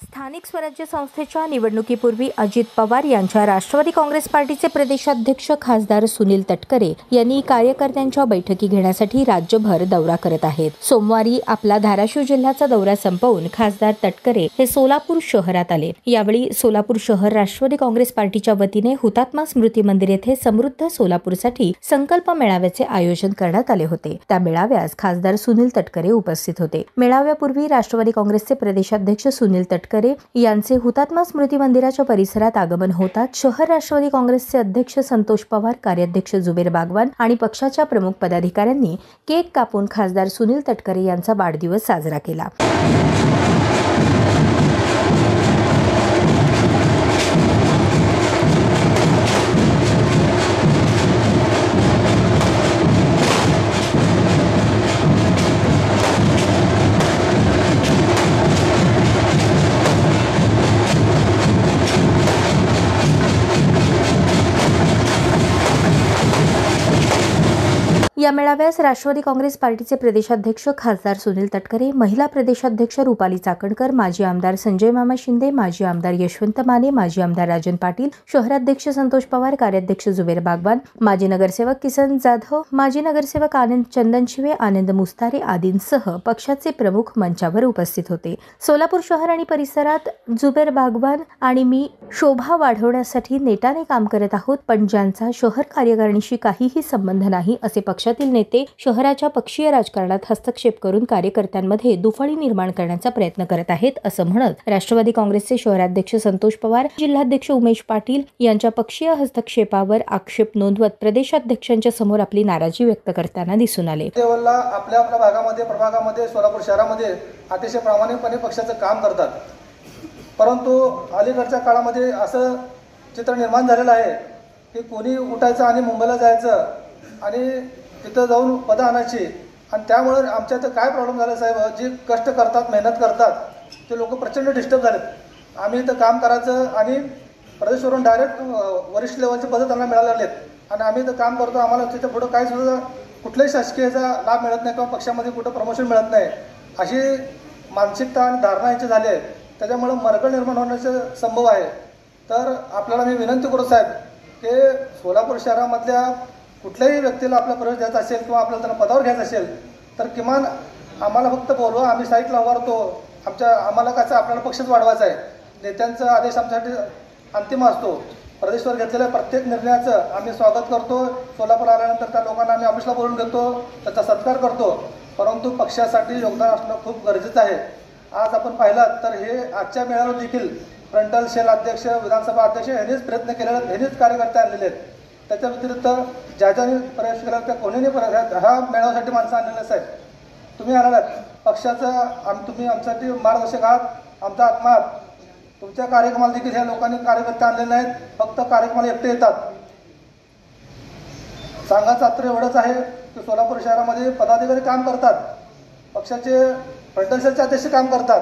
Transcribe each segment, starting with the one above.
स्थानिक स्वराज्य संस्थेच्या निवडणुकीपूर्वी अजित पवार यांच्या राष्ट्रवादी काँग्रेस पार्टीचे प्रदेशाध्यक्ष खासदार सुनील तटकरे यांनी कार्यकर्त्यांच्या बैठकी घेण्यासाठी राज्यभर दौरा करत आहेत। सोमवारी आपला धाराशिव जिल्ह्याचा दौरा संपवून खासदार तटकरे हे सोलापूर शहरात आले। यावेळी सोलापूर शहर राष्ट्रवादी काँग्रेस पार्टीच्या वतीने हुतात्मा स्मृती मंदिर येथे समृद्ध सोलापूरसाठी संकल्प मेळाव्याचे आयोजन करण्यात आले होते। त्या मेळाव्यास खासदार सुनील तटकरे उपस्थित होते। मेळाव्यापूर्वी राष्ट्रवादी काँग्रेसचे प्रदेशाध्यक्ष सुनील तटकरे यांचे हुतात्मा स्मृती मंदिराच्या परिसरात आगमन होतात शहर राष्ट्रवादी काँग्रेसचे अध्यक्ष संतोष पवार, कार्याध्यक्ष जुबेर बागवान आणि पक्षाच्या प्रमुख पदाधिकाऱ्यांनी केक कापून खासदार सुनील तटकरे यांचा वाढदिवस साजरा केला। या मेळाव्यास राष्ट्रवादी काँग्रेस पार्टीचे प्रदेशाध्यक्ष खासदार सुनील तटकरे, महिला प्रदेशाध्यक्ष रुपाली चाकणकर, माजी आमदार संजय मामा शिंदे, माजी आमदार यशवंत माने, माजी आमदार राजन पाटील, शहराध्यक्ष संतोष पवार, कार्याध्यक्ष जुबेर बागवान, माजी नगरसेवक किसन जाधव, माजी नगरसेवक आनंद चंदनशिवे, आनंद मुस्तारे आदींसह पक्षाचे प्रमुख मंचावर उपस्थित होते। सोलापूर शहर आणि परिसरात जुबेर बागवान आणि मी शोभा वाढवण्यासाठी नेटाने काम करत आहोत, पण ज्यांचा शहर कार्यकारिणीशी काहीही संबंध नाही असे पक्षातील नेते शहराच्या पक्षीय राजकारणात हस्तक्षेप करून कार्यकर्त्यांमध्ये दुफळी निर्माण करण्याचा प्रयत्न करत आहेत असं म्हणत राष्ट्रवादी काँग्रेसचे शहराध्यक्ष संतोष पवार, जिल्हाध्यक्ष उमेश पाटील यांच्या पक्षीय हस्तक्षेपावर आक्षेप नोंदवत प्रदेशाध्यक्षांच्या समोर आपली नाराजी व्यक्त करताना दिसून आले। आपल्या भागामध्ये प्रभागामध्ये सोलापूर शहरामध्ये अतिशय प्रामाणिकपणे पक्षाचं काम करतात, परंतु अलीकडच्या काळामध्ये असं चित्र निर्माण झालेलं आहे की कोणी उठायचं आणि मुंबईला जायचं आणि तिथं जाऊन पदं आणायची, आणि त्यामुळे आमच्या इथं काय प्रॉब्लेम झाला साहेब, जे कष्ट करतात मेहनत करतात ते लोक प्रचंड डिस्टर्ब झालेत। आम्ही इथं काम करायचं आणि प्रदेशवरून डायरेक्ट वरिष्ठ लेवलचे पदं त्यांना मिळाले आहेत आणि आम्ही इथं काम करतो, आम्हाला तिथं पुढं काही सुद्धा कुठल्याही शासकीयचा लाभ मिळत नाही किंवा पक्षामध्ये कुठं प्रमोशन मिळत नाही अशी मानसिकता आणि धारणा यांची झाली आहे। त्याच्यामुळे मरगळ निर्माण होण्याचे संभव आहे। तर आपल्याला मी विनंती करू साहेब की सोलापूर शहरामधल्या कुठल्याही व्यक्तीला आपला प्रवेश द्यायचा असेल किंवा आपल्याला त्यांना पदावर घ्यायचं असेल तर किमान आम्हाला फक्त बोलवा, आम्ही साईटला उभारतो। आम्हाला कसं आपल्याला पक्षच वाढवायचा आहे, नेत्यांचा आदेश आमच्यासाठी अंतिम असतो। प्रदेशवर घेतलेल्या प्रत्येक निर्णयाचं आम्ही स्वागत करतो। सोलापूर आल्यानंतर त्या लोकांना आम्ही ऑफिसला बोलून घेतो, त्याचा सत्कार करतो, परंतु पक्षासाठी योगदान असणं खूप गरजेचं आहे। आज आपण पाहिलात तर हे आजच्या मेळाव्यात देखील फ्रंटल सेल अध्यक्ष, विधानसभा अध्यक्ष यांनीच प्रयत्न केलेले आहेत, यांनीच कार्यकर्ते आणलेले आहेत। त्याच्या व्यतिरिक्त ज्याने प्रवेश केला त्या कोणीने ह्या मेळाव्यासाठी माणसं आणलेलं साहेब, तुम्ही आलात पक्षाचं तुम्ही आमच्यासाठी मार्गदर्शक आहात, आमचा आत्मा आहात। तुमच्या कार्यक्रमाला देखील ह्या लोकांनी कार्यकर्ते आणलेले नाहीत, फक्त कार्यक्रमाला एकटे येतात। सांगायचं अत्र एवढंच आहे की सोलापूर शहरामध्ये पदाधिकारी काम करतात, पक्षाचे फ्रंटल सेलचे अध्यक्ष काम करतात,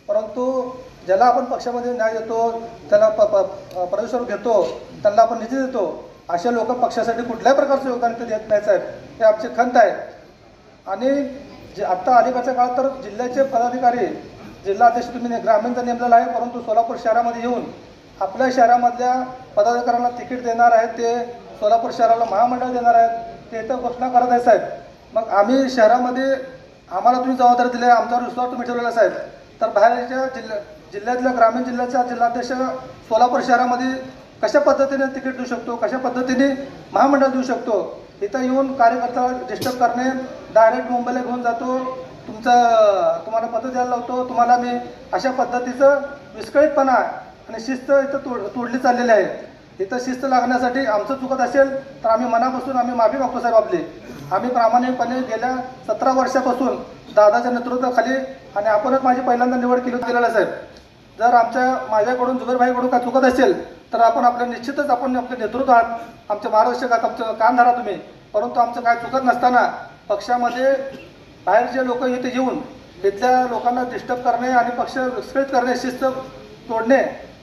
परंतु ज्याला आपण पक्षामध्ये न्याय देतो, त्याला प्रदेशावर घेतो, त्यांना आपण निधी देतो, अशा लोक पक्षासाठी कुठल्याही प्रकारचं योगदान ते देत नाही साहेब, हे आमची खंत आहे। आणि जे आत्ता अलीकडच्या काळात तर जिल्ह्याचे पदाधिकारी, जिल्हाध्यक्ष तुम्ही ग्रामीणचा नेमलेला आहे, परंतु सोलापूर शहरामध्ये येऊन आपल्या शहरामधल्या पदाधिकाऱ्यांना तिकीट देणार आहेत, ते सोलापूर शहराला महामंडळ देणार आहेत, ते इथं घोषणा करत आहे साहेब। मग आम्ही शहरामध्ये आम्हाला तुम्ही जबाबदारी दिली, आमच्यावर विश्वास तुम्ही ठेवलेला साहेब, तर बाहेरच्या जिल्ह्यातल्या ग्रामीण जिल्ह्याचा जिल्हाध्यक्ष सोलापूर शहरामध्ये कशा पद्धतीने तिकीट देऊ शकतो, कशा पद्धतीने महामंडळ देऊ शकतो, इथं येऊन कार्यकर्त्याला डिस्टर्ब करणे, डायरेक्ट मुंबईला घेऊन जातो, तुम्हाला पद द्यायला लावतो, तुम्हाला मी अशा पद्धतीचं विस्कळीतपणा आणि शिस्त इथं तोडली चाललेली आहे। इथं शिस्त लागण्यासाठी आमचं चुकत असेल तर आम्ही मनापासून आम्ही माफी मागतो साहेब आपली। आम्ही प्रामाणिकपणे गेल्या 17 वर्षापासून दादाच्या नेतृत्वाखाली आणि आपणच माझी पहिल्यांदा निवड केलेलं आहे साहेब। जर माझ्याकडून जुबेरभाईकडून काय चुकत असेल तर आपण निश्चितच आपण आपले नेतृत्व आहात, आमचे मार्गदर्शक आहात, आमचं कान धरा तुम्ही, परंतु आमचं काय चुकत नसताना पक्षामध्ये बाहेरचे लोक इथे येऊन इथल्या लोकांना डिस्टर्ब करणे आणि पक्ष विस्कळीत करणे, शिस्त तोडणे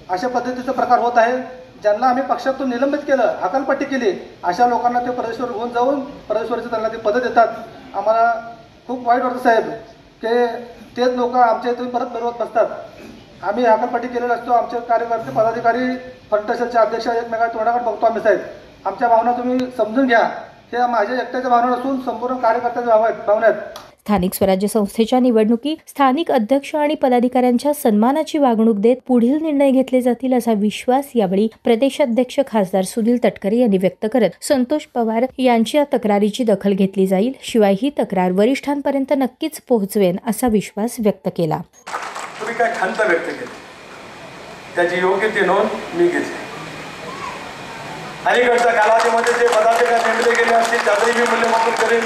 अशा पद्धतीचा प्रकार होत आहे। ज्यांना आम्ही पक्षातून निलंबित केलं, हकालपट्टी केली, अशा लोकांना ते प्रदेशवर घेऊन जाऊन प्रदेशवरचे त्यांना ते पद देतात। आम्हाला खूप वाईट वाटतं साहेब की तेच लोक आमच्या इथून परत फिरवत बसतात। आम्ही हकालपट्टी केलेला असतो. आमचे कार्यकर्ते पदाधिकारी फंटसेलचे अध्यक्ष एकमेकांच्या तोंडाकडे बघतो आम्ही साहेब. आमच्या भावना तुम्ही समजून घ्या. हे माझ्या एकट्याच्या भावना नसून संपूर्ण कार्यकर्त्याच्या भावना आहेत. स्थानिक स्वराज्य संस्थेच्या निवडणुकीत स्थानिक अध्यक्ष आणि पदाधिकाऱ्यांच्या सन्मानाची वागणूक देत पुढील निर्णय घेतले जातील असा विश्वास यावेळी प्रदेशाध्यक्ष खासदार सुनील तटकरे यांनी व्यक्त करत संतोष पवार यांच्या तक्रारीची दखल घेतली जाईल, शिवाय ही तक्रार वरिष्ठांपर्यंत नक्कीच पोहोचवेन असा विश्वास व्यक्त केला. तुम्ही काय खंत व्यक्त केली त्याची योग्य ती नोंद मी घेतली. अलीकडच्या कालावधीमध्ये जे पदाधिकारी नेमले गेले असतील त्याचंही मी मूल्यमापन करेन.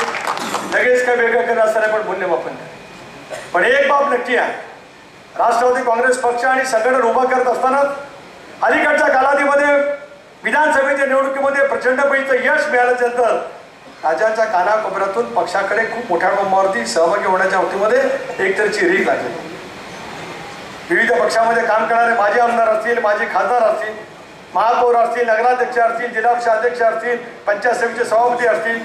लगेच काय वेगळं करत असताना पण मूल्यमापन करेन. पण एक बाब नक्की आहे, राष्ट्रवादी काँग्रेस पक्ष आणि संघटन उभा करत असताना अलीकडच्या कालावधीमध्ये विधानसभेच्या निवडणुकीमध्ये प्रचंडपैकीचं यश मिळाल्यानंतर राज्याच्या कानाकोपऱ्यातून पक्षाकडे खूप मोठ्या प्रमाणावरती सहभागी होण्याच्या बाबतीमध्ये एकतरची रीत लागली. विविध पक्षामध्ये काम करणारे माजी आमदार असतील, माजी खासदार असतील, महापौर असतील, नगराध्यक्ष असतील, जिल्हा परिषद अध्यक्ष असतील, पंचायत समितीचे सभापती असतील,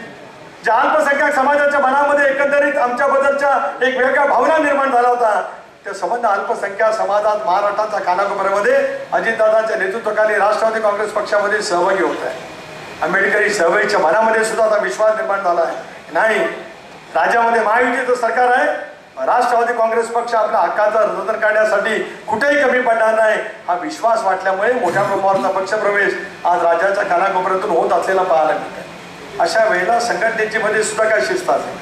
ज्या अल्पसंख्याक समाजाच्या मनामध्ये एकंदरीत आमच्याबद्दलच्या एक वेगळ्या भावना निर्माण झाला होता, त्या संबंध अल्पसंख्याक समाजात महाराष्ट्राच्या कानाकोपऱ्यामध्ये अजितदादांच्या नेतृत्वाखाली राष्ट्रवादी काँग्रेस पक्षामध्ये सहभागी होत आहे. आंबेडकरी चळवळीच्या मनामध्ये सुद्धा आता विश्वास निर्माण झाला आहे. नाही, राज्यामध्ये महायुतीचं सरकार आहे, राष्ट्रवादी काँग्रेस पक्ष आपल्या हक्काचं रक्षण करण्यासाठी कुठेही कमी पडणार नाही हा विश्वास वाटल्यामुळे मोठ्या प्रमाणाचा पक्षप्रवेश आज राज्याच्या कानाकोपऱ्यातून होत असलेला पाहायला मिळत आहे. अशा वेळेला संघटनेची मध्ये सुद्धा काय शिस्त असेल.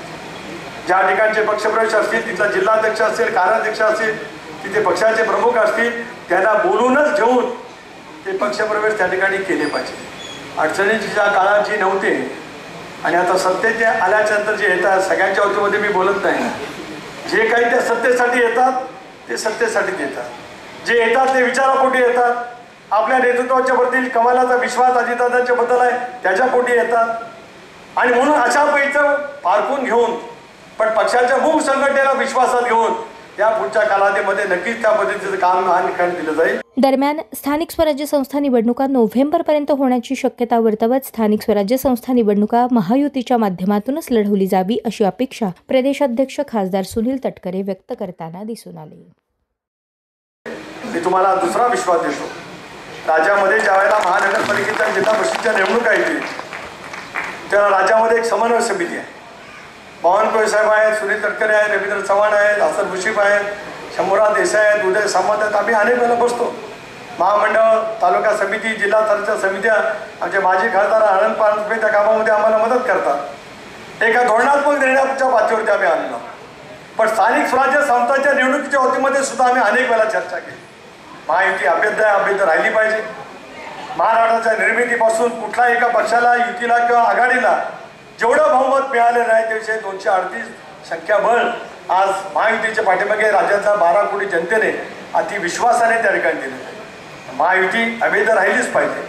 ज्या ठिकाणचे पक्षप्रवेश असतील तिथला जिल्हाध्यक्ष असेल, कार्याध्यक्ष असतील, तिथे पक्षाचे प्रमुख असतील, त्यांना बोलूनच घेऊन ते पक्षप्रवेश त्या ठिकाणी केले पाहिजे. अडचणीची ज्या काळात जी नव्हते आणि आता सत्तेचे आल्याच्या नंतर जे येतात सगळ्यांच्या वतीमध्ये मी बोलत नाही. जे काही त्या सत्तेसाठी येतात ते सत्तेसाठी येतात, जे येतात ते विचारापोटी येतात, आपल्या नेतृत्वाच्या वरती कमालाचा विश्वास अजितदादांच्या बद्दल आहे त्याच्या पोटी येतात. आणि म्हणून अशा पैचं पारखून घेऊन पण पक्षाच्या मूळ संघटनेला विश्वासात घेऊन या पुढच्या कालावधीमध्ये नक्कीच त्या पद्धतीचं काम आणि दिलं जाईल. दरम्यान स्थानिक स्वराज्य संस्था निवडणुका नोव्हेंबरपर्यंत होण्याची शक्यता वर्तवत स्थानिक स्वराज्य संस्था निवडणुका महायुतीच्या माध्यमातूनच लढवली जावी अशी अपेक्षा प्रदेशाध्यक्ष खासदार सुनील तटकरे व्यक्त करताना दिसून आले. मी तुम्हाला दुसरा विश्वास देतो. राज्यामध्ये ज्या वेळेला महानगरपालिकेच्या जिल्हा परिषदेच्या निवडणुका येतील तेव्हा राज्यामध्ये एक समन्वय समिती आहे. बावनकुळे साहेब आहेत, सुनील तटकरे आहेत, रवींद्र चव्हाण आहेत, हसन मुशीफ आहेत, शंभूराज देसाई आहेत, उदय सामंत आहेत. आम्ही अनेक वेळेला बसतो. महामंडळ, तालुका समिती, जिल्हा स्तराच्या समित्या, आमचे माजी खासदार आनंद पानसरे त्या कामामध्ये आम्हाला मदत करतात. एका धोरणात्मक निर्णयाच्या पातळीवरती आम्ही आणलो. पण स्थानिक स्वराज्य संस्थांच्या निवडणुकीच्या वतीमध्ये सुद्धा आम्ही अनेक वेळा चर्चा केली. महायुती अभ्युदय राहिली पाहिजे. महाराष्ट्राच्या निर्मितीपासून कुठल्या एका पक्षाला, युतीला किंवा आघाडीला जेवढं बहुमत मिळालं नाही त्याविषयी 238 संख्याबळ आज महायुतीच्या पाठीमागे राज्याच्या 12 कोटी जनतेने अतिविश्वासाने त्या ठिकाणी दिले. महायुती अवैध राहिलीच पाहिजे.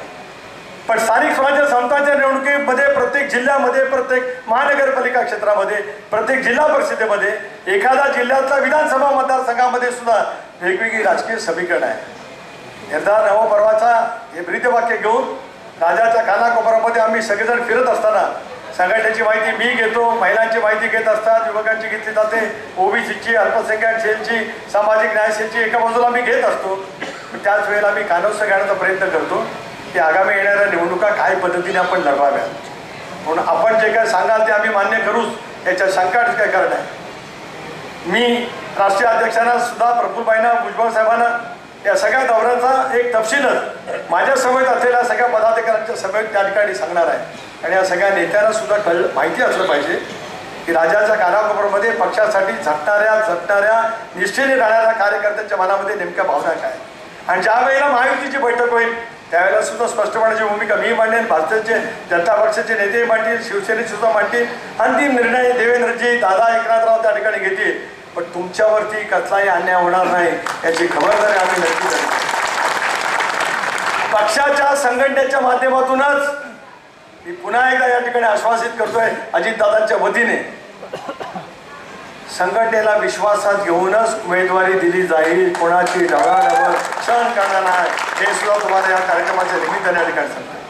पण स्थानिक स्वराज्य संस्थांच्या निवडणुकीमध्ये प्रत्येक जिल्ह्यामध्ये, प्रत्येक महानगरपालिका क्षेत्रामध्ये, प्रत्येक जिल्हा परिषदेमध्ये, एखाद्या जिल्ह्यातल्या विधानसभा मतदारसंघामध्ये सुद्धा वेगवेगळी राजकीय समीकरण आहे. निर्धार नवपर्वाचा हे ब्रीदवाक्य घेऊन राज्याच्या कानाकोपऱ्यामध्ये आम्ही सगळेजण फिरत असताना संघटनेची माहिती मी घेतो, महिलांची माहिती घेत असतात, युवकांची घेतली जाते, ओबीसीची, अल्पसंख्याक सेलची, सामाजिक न्याय सेलची एका बाजूला आम्ही घेत असतो. त्याच वेळेला आम्ही कानोसा घेण्याचा प्रयत्न करतो की आगामी येणाऱ्या निवडणुका काय पद्धतीने आपण लढवाव्या. म्हणून आपण जे काय सांगाल ते आम्ही मान्य करूच याच्या शंकाच काय कारण आहे. मी राष्ट्रीय अध्यक्षांना सुद्धा प्रफुल्लबाईंना, भुजबळ साहेबांना या सगळ्या दौऱ्याचा एक तपशीलच माझ्या समेत असलेल्या सगळ्या पदाधिकाऱ्यांच्या समेत त्या ठिकाणी सांगणार आहे. आणि या सगळ्या नेत्यांना सुद्धा माहिती असलं पाहिजे की राज्याच्या कानाकोपऱ्यामध्ये पक्षासाठी झटणाऱ्या निष्ठेने राहणाऱ्या कार्यकर्त्यांच्या मनामध्ये नेमक्या भावना काय. आणि ज्या वेळेला महायुतीची बैठक होईल त्यावेळेला सुद्धा स्पष्टपणाची भूमिका मी मांडेन, भारतीय जनता पक्षाचे नेते मांडतील, शिवसेनेचे सुद्धा मांडतील. अंतिम निर्णय देवेंद्रजी, दादा एकनाथराव त्या ठिकाणी घेतील. पण तुमच्यावरती कसलाही अन्याय होणार नाही याची खबरदारी आम्ही नक्की करू. पक्षाच्या संघटनेच्या माध्यमातूनच मी पुन्हा एकदा या ठिकाणी आश्वासित करतोय अजितदादांच्या वतीने संघटनेला विश्वासात घेऊनच उमेदवारी दिली जाईल. कोणाची ढवळाढवळ सहन करणार नाही हे सुद्धा तुम्हाला या कार्यक्रमाच्या निमित्ताने या ठिकाणी सांगतो.